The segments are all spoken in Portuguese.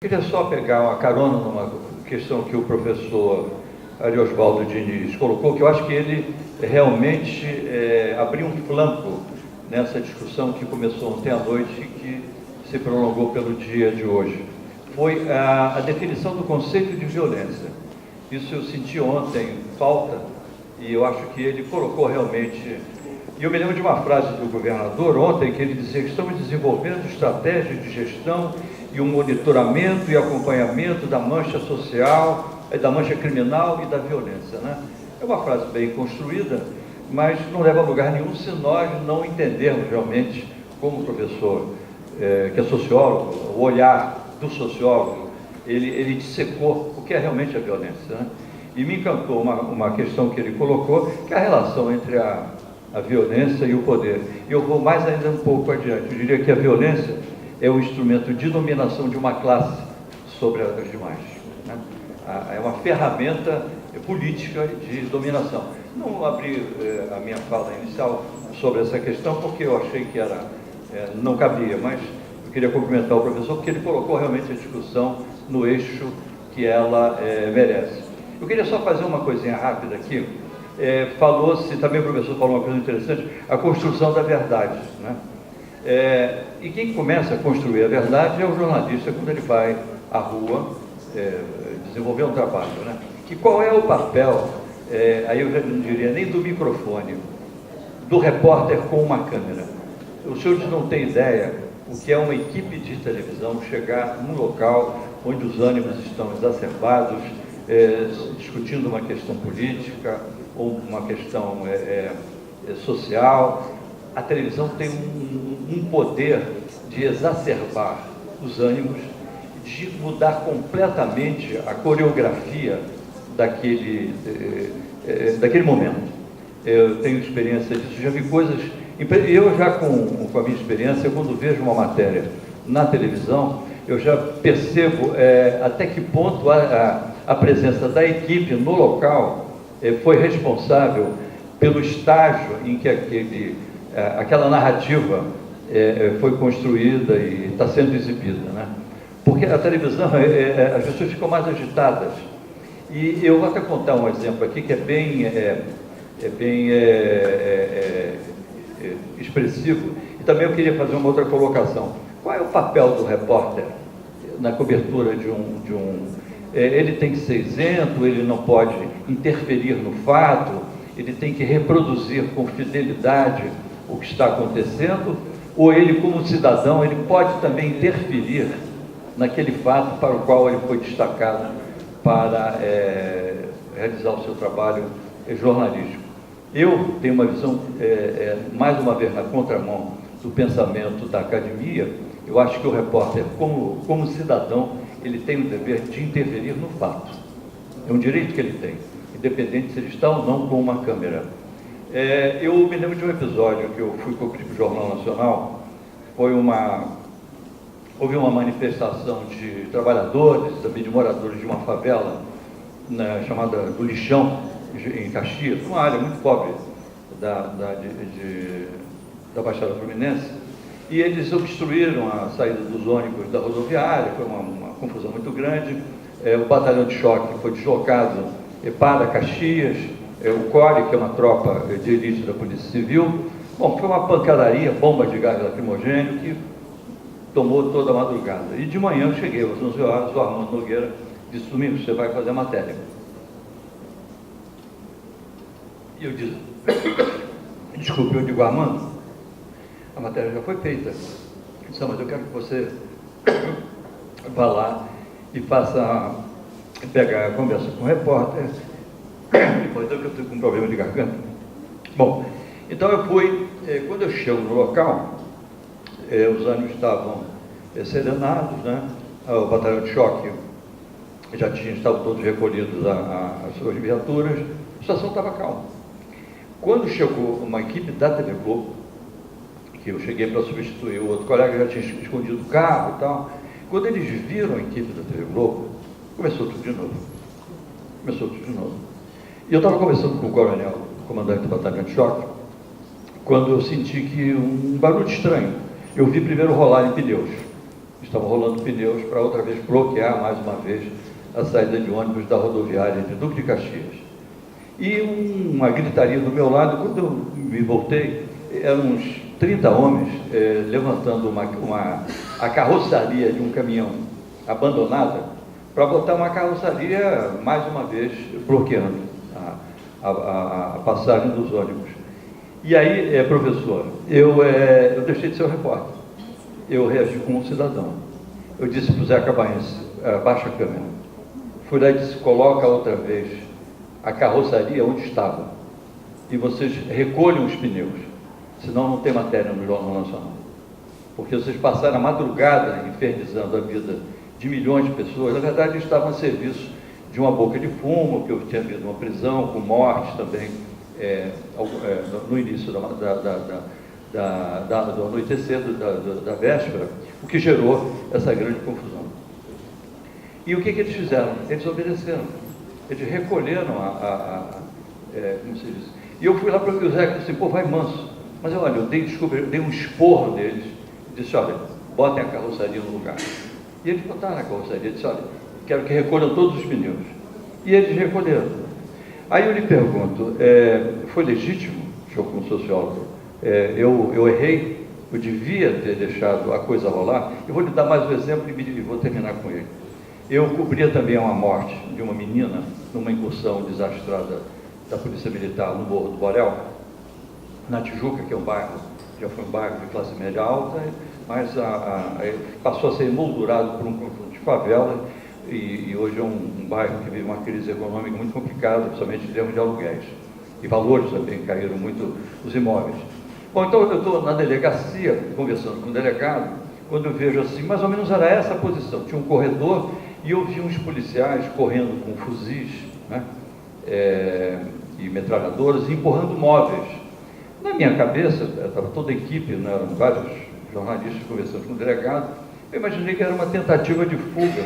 Queria só pegar uma carona numa questão que o professor Ariosvaldo Diniz colocou, que eu acho que ele realmente abriu um flanco nessa discussão que começou ontem à noite e que se prolongou pelo dia de hoje. Foi a definição do conceito de violência. Isso eu senti ontem falta e eu acho que ele colocou realmente... E eu me lembro de uma frase do governador ontem, que ele dizia que estamos desenvolvendo estratégias de gestão e um monitoramento e acompanhamento da mancha social, da mancha criminal e da violência, né? É uma frase bem construída, mas não leva a lugar nenhum se nós não entendermos realmente, como o professor, que é sociólogo, o olhar do sociólogo, ele dissecou o que é realmente a violência, né? E me encantou uma questão que ele colocou, que é a relação entre a violência e o poder. E eu vou mais ainda um pouco adiante. Eu diria que a violência é o instrumento de dominação de uma classe sobre as demais, né? É uma ferramenta política de dominação. Não abri a minha fala inicial sobre essa questão porque eu achei que não cabia, mas eu queria cumprimentar o professor porque ele colocou realmente a discussão no eixo que ela merece. Eu queria só fazer uma coisinha rápida aqui. Falou-se, também o professor falou uma coisa interessante, a construção da verdade, né? E quem começa a construir a verdade é o jornalista quando ele vai à rua desenvolver um trabalho, né? E qual é o papel, aí eu já não diria nem do microfone, do repórter com uma câmera? Os senhores não têm ideia o que é uma equipe de televisão chegar num local onde os ânimos estão exacerbados, discutindo uma questão política ou uma questão social. A televisão tem um poder de exacerbar os ânimos, de mudar completamente a coreografia daquele momento. Eu tenho experiência disso, já vi coisas... Eu já com a minha experiência, quando vejo uma matéria na televisão, eu já percebo até que ponto a presença da equipe no local foi responsável pelo estágio em que aquela narrativa foi construída e está sendo exibida, né? Porque a televisão, as pessoas ficam mais agitadas. E eu vou até contar um exemplo aqui que é bem expressivo. E também eu queria fazer uma outra colocação. Qual é o papel do repórter na cobertura de um... ele tem que ser isento, ele não pode interferir no fato, ele tem que reproduzir com fidelidade o que está acontecendo, ou ele, como cidadão, ele pode também interferir naquele fato para o qual ele foi destacado para realizar o seu trabalho jornalístico. Eu tenho uma visão, mais uma vez, na contramão do pensamento da academia. Eu acho que o repórter, como cidadão, ele tem o dever de interferir no fato. É um direito que ele tem, independente se ele está ou não com uma câmera. Eu me lembro de um episódio que eu fui cobrir para o Jornal Nacional. Houve uma manifestação de trabalhadores, também de moradores de uma favela, chamada do Lixão, em Caxias, uma área muito pobre da Baixada Fluminense, e eles obstruíram a saída dos ônibus da rodoviária. Foi uma confusão muito grande. O batalhão de choque foi deslocado para Caxias, o CORE, que é uma tropa de elite da Polícia Civil. Bom, foi uma pancadaria, bomba de gás lacrimogêneo, que tomou toda a madrugada. E de manhã eu cheguei às 11 horas, o Armando Nogueira disse: Domingos, você vai fazer a matéria. E eu disse, desculpe, eu digo: Armando, a matéria já foi feita. Eu disse: mas eu quero que você vá lá e pegar a conversa com o repórter. Depois eu estou com um problema de garganta. Bom, então eu fui. Quando eu chego no local, os ânimos estavam serenados, né? O batalhão de choque estavam todos recolhidos às suas viaturas. A situação estava calma. Quando chegou uma equipe da TV Globo, que eu cheguei para substituir o outro colega, já tinha escondido o carro e tal. Quando eles viram a equipe da TV Globo, começou tudo de novo. E eu estava conversando com o coronel, o comandante do batalhão de choque, quando eu senti que um barulho estranho. Eu vi primeiro rolar em pneus. estavam rolando pneus para outra vez bloquear mais uma vez a saída de ônibus da rodoviária de Duque de Caxias. E uma gritaria do meu lado, quando eu me voltei, eram uns 30 homens levantando a carroçaria de um caminhão abandonada para botar uma carroçaria, mais uma vez, bloqueando a passagem dos ônibus. E aí, professor, eu deixei de ser o repórter. Eu reagi como um cidadão. Eu disse para o Zé Cabaense, baixa a câmera. Fui lá e disse, coloca outra vez a carroçaria onde estava. E vocês recolham os pneus, senão não tem matéria no Jornal Nacional. Porque vocês passaram a madrugada infernizando a vida de milhões de pessoas. Na verdade, estavam a serviço de uma boca de fumo, que eu tinha havido uma prisão, com mortes também, no início do anoitecer da véspera, o que gerou essa grande confusão. E o que eles fizeram? Eles obedeceram. Eles recolheram como se diz. E eu fui lá para o Zé e disse assim, pô, vai manso. Mas olha, eu dei um esporro neles, e disse, olha, botem a carroçaria no lugar. E eles botaram a carroçaria, disse, olha, quero que recolham todos os pneus. E eles recolheram. Aí eu lhe pergunto, foi legítimo, eu como sociólogo, eu errei, eu devia ter deixado a coisa rolar? Eu vou lhe dar mais um exemplo e vou terminar com ele. Eu cobria também uma morte de uma menina numa incursão desastrada da Polícia Militar no Morro do Borel, na Tijuca, que é um bairro, já foi um bairro de classe média alta, mas passou a ser emoldurado por um conjunto de favela e hoje é um bairro que vive uma crise econômica muito complicada, principalmente em termos de aluguéis. E valores também caíram muito os imóveis. Bom, então eu estou na delegacia, conversando com o delegado, quando eu vejo assim, mais ou menos era essa a posição. Tinha um corredor e eu vi uns policiais correndo com fuzis, né, e metralhadoras, empurrando móveis. Na minha cabeça, estava toda a equipe, né, eram vários jornalistas conversando com o delegado, eu imaginei que era uma tentativa de fuga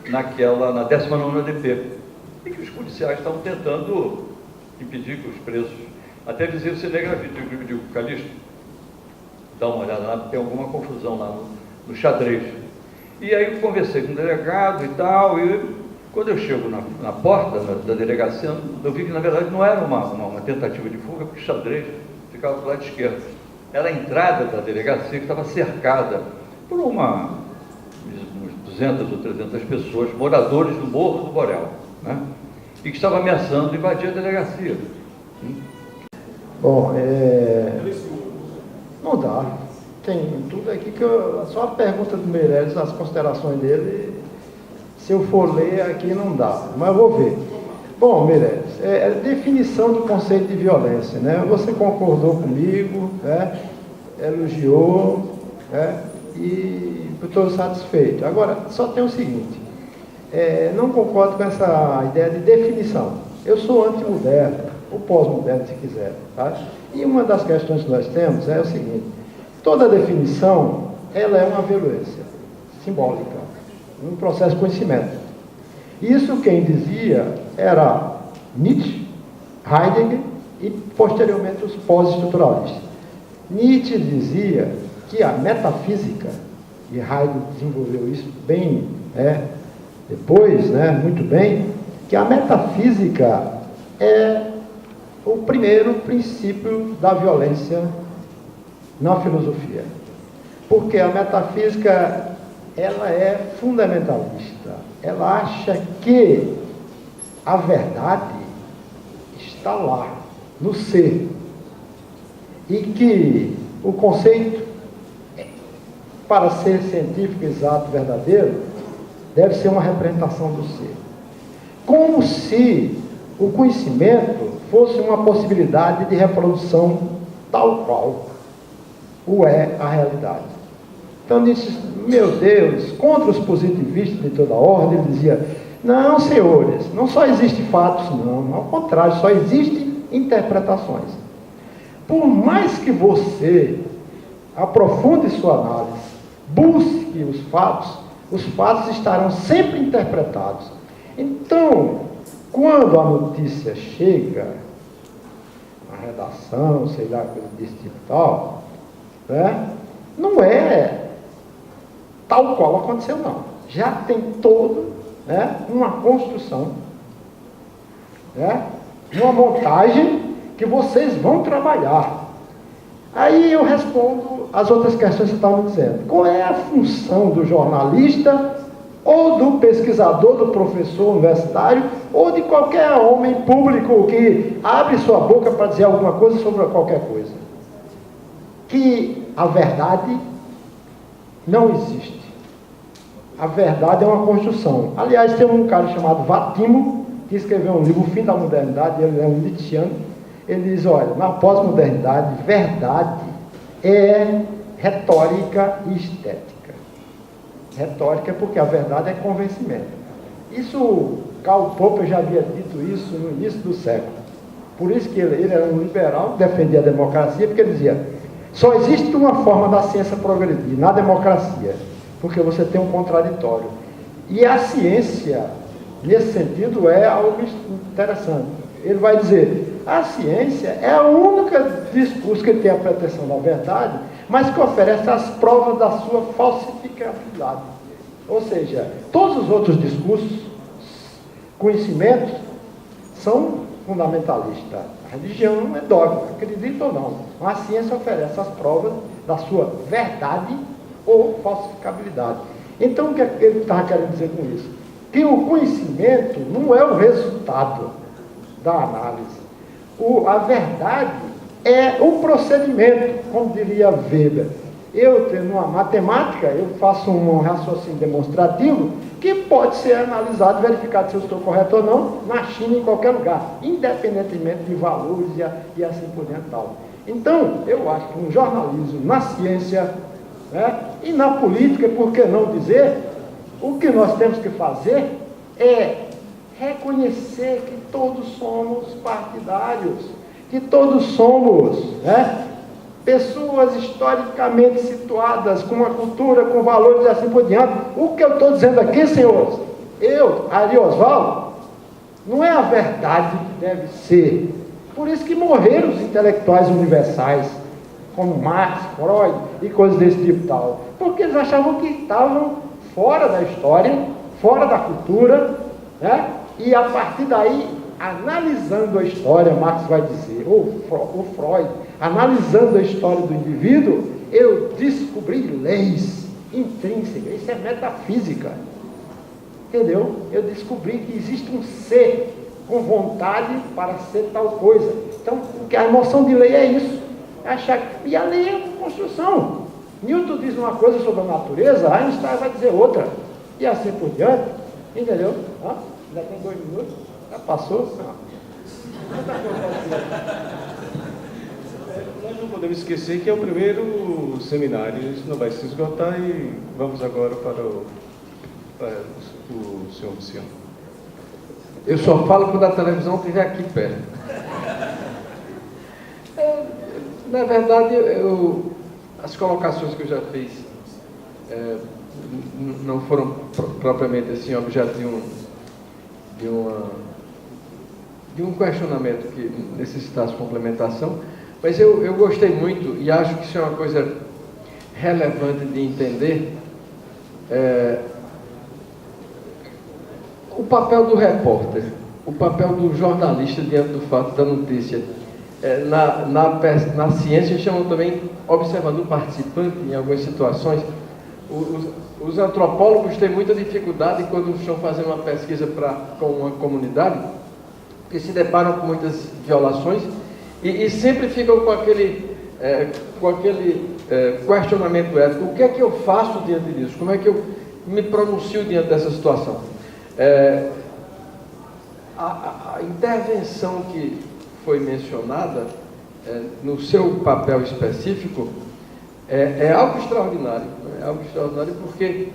na 19ª DP, e que os policiais estavam tentando impedir que os presos, até dizer cinegrafite, eu digo, Calixto, dá uma olhada lá, tem alguma confusão lá no xadrez. E aí eu conversei com o delegado e tal, e quando eu chego na porta da delegacia, eu vi que na verdade não era uma tentativa de fuga, porque o xadrez ficava do lado esquerdo. Era a entrada da delegacia que estava cercada por umas 200 ou 300 pessoas, moradores do Morro do Borel, né? E que estavam ameaçando invadir a delegacia. Bom, não dá. Tem tudo aqui que só a pergunta do Meirelles, as considerações dele, se eu for ler aqui não dá, mas eu vou ver. Bom, Meirelles, definição do conceito de violência, né? Você concordou comigo, né? Elogiou, né? E estou satisfeito. Agora, só tem o seguinte, não concordo com essa ideia de definição. Eu sou antimoderno, ou pós-moderno, se quiser, tá? E uma das questões que nós temos é o seguinte, toda definição, ela é uma violência simbólica, um processo de conhecimento. Isso quem dizia era Nietzsche, Heidegger e, posteriormente, os pós-estruturalistas. Nietzsche dizia que a metafísica, e Heidegger desenvolveu isso bem, depois, muito bem, que a metafísica é o primeiro princípio da violência na filosofia. Porque a metafísica, ela é fundamentalista. Ela acha que a verdade está lá, no ser. E que o conceito, para ser científico, exato, verdadeiro, deve ser uma representação do ser. Como se o conhecimento fosse uma possibilidade de reprodução tal qual o é a realidade. Então disse, meu Deus, contra os positivistas de toda ordem, ele dizia, não, senhores, não só existem fatos, não, ao contrário, só existem interpretações. Por mais que você aprofunde sua análise, busque os fatos estarão sempre interpretados. Então, quando a notícia chega na redação, sei lá, coisa desse tipo e tal, não é tal qual aconteceu, não. Já tem toda, né, uma construção, né, uma montagem que vocês vão trabalhar. Aí eu respondo as outras questões que você estava me dizendo. Qual é a função do jornalista, ou do pesquisador, do professor universitário, ou de qualquer homem público que abre sua boca para dizer alguma coisa sobre qualquer coisa? Que a verdade não existe. A verdade é uma construção. Aliás, tem um cara chamado Vatimo, que escreveu um livro, O Fim da Modernidade, ele é um Nietzscheano. Ele diz, olha, na pós-modernidade, verdade é retórica e estética. Retórica porque a verdade é convencimento. Isso, Karl Popper já havia dito isso no início do século. Por isso que ele era um liberal, defendia a democracia, porque ele dizia, só existe uma forma da ciência progredir, na democracia, porque você tem um contraditório. E a ciência, nesse sentido, é algo interessante. Ele vai dizer, a ciência é o único discurso que tem a pretensão da verdade, mas que oferece as provas da sua falsificabilidade. Ou seja, todos os outros discursos, conhecimentos, são fundamentalistas. A religião não é dogma, acredita ou não. A ciência oferece as provas da sua verdade ou falsificabilidade. Então, o que ele estava querendo dizer com isso? Que o conhecimento não é o resultado da análise. A verdade é o procedimento, como diria Weber. Eu, numa matemática, eu faço um raciocínio demonstrativo que pode ser analisado, verificado se eu estou correto ou não, na China, em qualquer lugar, independentemente de valores e assim por diante. Tal. Então, eu acho que um jornalismo na ciência, né, e na política, por que não dizer, o que nós temos que fazer é reconhecer que todos somos partidários, que todos somos, né, pessoas historicamente situadas, com uma cultura, com valores e assim por diante. O que eu estou dizendo aqui, senhores, eu, Ari Osvaldo, não é a verdade que deve ser. Por isso que morreram os intelectuais universais, como Marx, Freud e coisas desse tipo tal. Porque eles achavam que estavam fora da história, fora da cultura, né? E a partir daí, analisando a história, Marx vai dizer, ou Freud, analisando a história do indivíduo, eu descobri leis intrínsecas, isso é metafísica, entendeu? Eu descobri que existe um ser com vontade para ser tal coisa. Então, a noção de lei é isso, é achar que, e a lei é uma construção. Newton diz uma coisa sobre a natureza, Einstein vai dizer outra, e assim por diante, entendeu? Já tem 2 minutos, já passou? Nós não podemos esquecer que é o primeiro seminário, isso não vai se esgotar e vamos agora para o senhor Luciano. Eu só falo quando a televisão estiver aqui perto. Na verdade, as colocações que eu já fiz não foram propriamente assim objeto de um questionamento que necessitasse complementação, mas eu gostei muito e acho que isso é uma coisa relevante de entender. O papel do repórter, o papel do jornalista diante do fato da notícia. Na ciência chamam também observador participante em algumas situações. Os antropólogos têm muita dificuldade quando estão fazendo uma pesquisa com uma comunidade, que se deparam com muitas violações e sempre ficam com aquele questionamento ético. O que é que eu faço diante disso? Como é que eu me pronuncio diante dessa situação? A intervenção que foi mencionada no seu papel específico é algo extraordinário. É algo extraordinário porque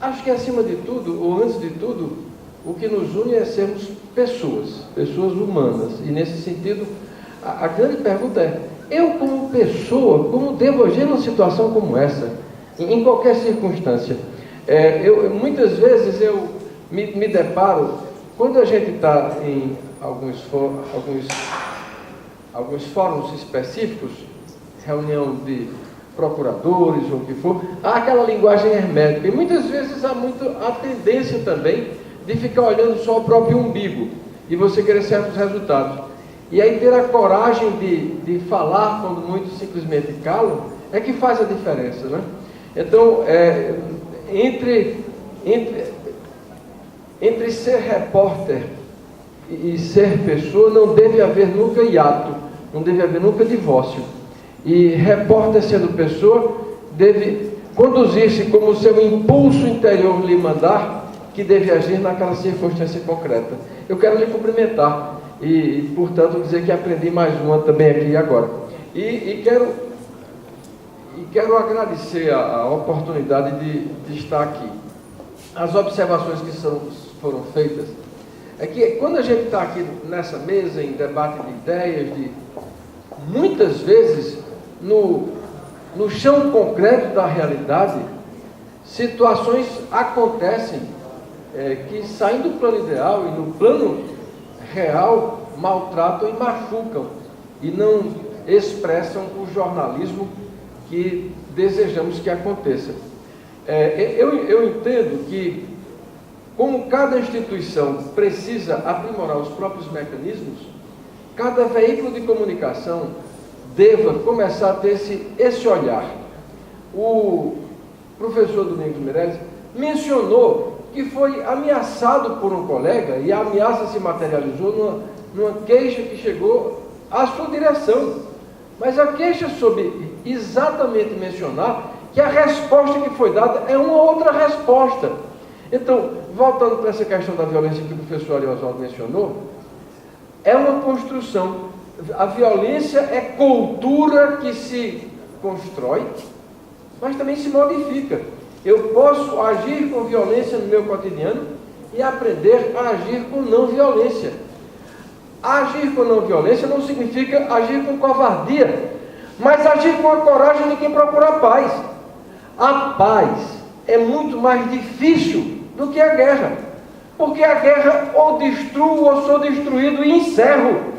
acho que acima de tudo, ou antes de tudo, o que nos une é sermos pessoas humanas. E nesse sentido, a grande pergunta é, eu como pessoa, como devo agir numa situação como essa, em qualquer circunstância? Muitas vezes eu me deparo, quando a gente está em alguns fóruns específicos, reunião de procuradores ou o que for, há aquela linguagem hermética. E muitas vezes há muito a tendência também de ficar olhando só o próprio umbigo e você querer certos resultados. E aí ter a coragem de falar quando muitos simplesmente calam é que faz a diferença, né? Então, entre ser repórter e ser pessoa não deve haver nunca hiato, não deve haver nunca divórcio. E repórter sendo pessoa deve conduzir-se como o seu impulso interior lhe mandar, que deve agir naquela circunstância concreta. Eu quero lhe cumprimentar e portanto, dizer que aprendi mais uma também aqui agora. E quero agradecer a oportunidade de estar aqui. As observações que foram feitas é que quando a gente está aqui nessa mesa, em debate de ideias, muitas vezes, no chão concreto da realidade, situações acontecem que saem do plano ideal e no plano real maltratam e machucam e não expressam o jornalismo que desejamos que aconteça. Eu entendo que, como cada instituição precisa aprimorar os próprios mecanismos, cada veículo de comunicação deva começar a ter esse olhar. O professor Domingos Meirelles mencionou que foi ameaçado por um colega e a ameaça se materializou numa queixa que chegou à sua direção. Mas a queixa soube exatamente mencionar que a resposta que foi dada é uma outra resposta. Então, voltando para essa questão da violência que o professor Ari Oswaldo mencionou, é uma construção. A violência é cultura que se constrói, mas também se modifica. Eu posso agir com violência no meu cotidiano e aprender a agir com não violência. Agir com não violência não significa agir com covardia, mas agir com a coragem de quem procura a paz. A paz é muito mais difícil do que a guerra, porque a guerra ou destruo ou sou destruído e encerro.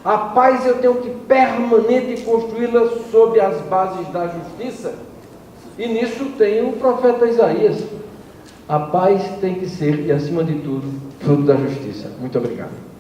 A paz eu tenho que permanente construí-la sob as bases da justiça. E nisso tem o profeta Isaías. A paz tem que ser, e acima de tudo, fruto da justiça. Muito obrigado.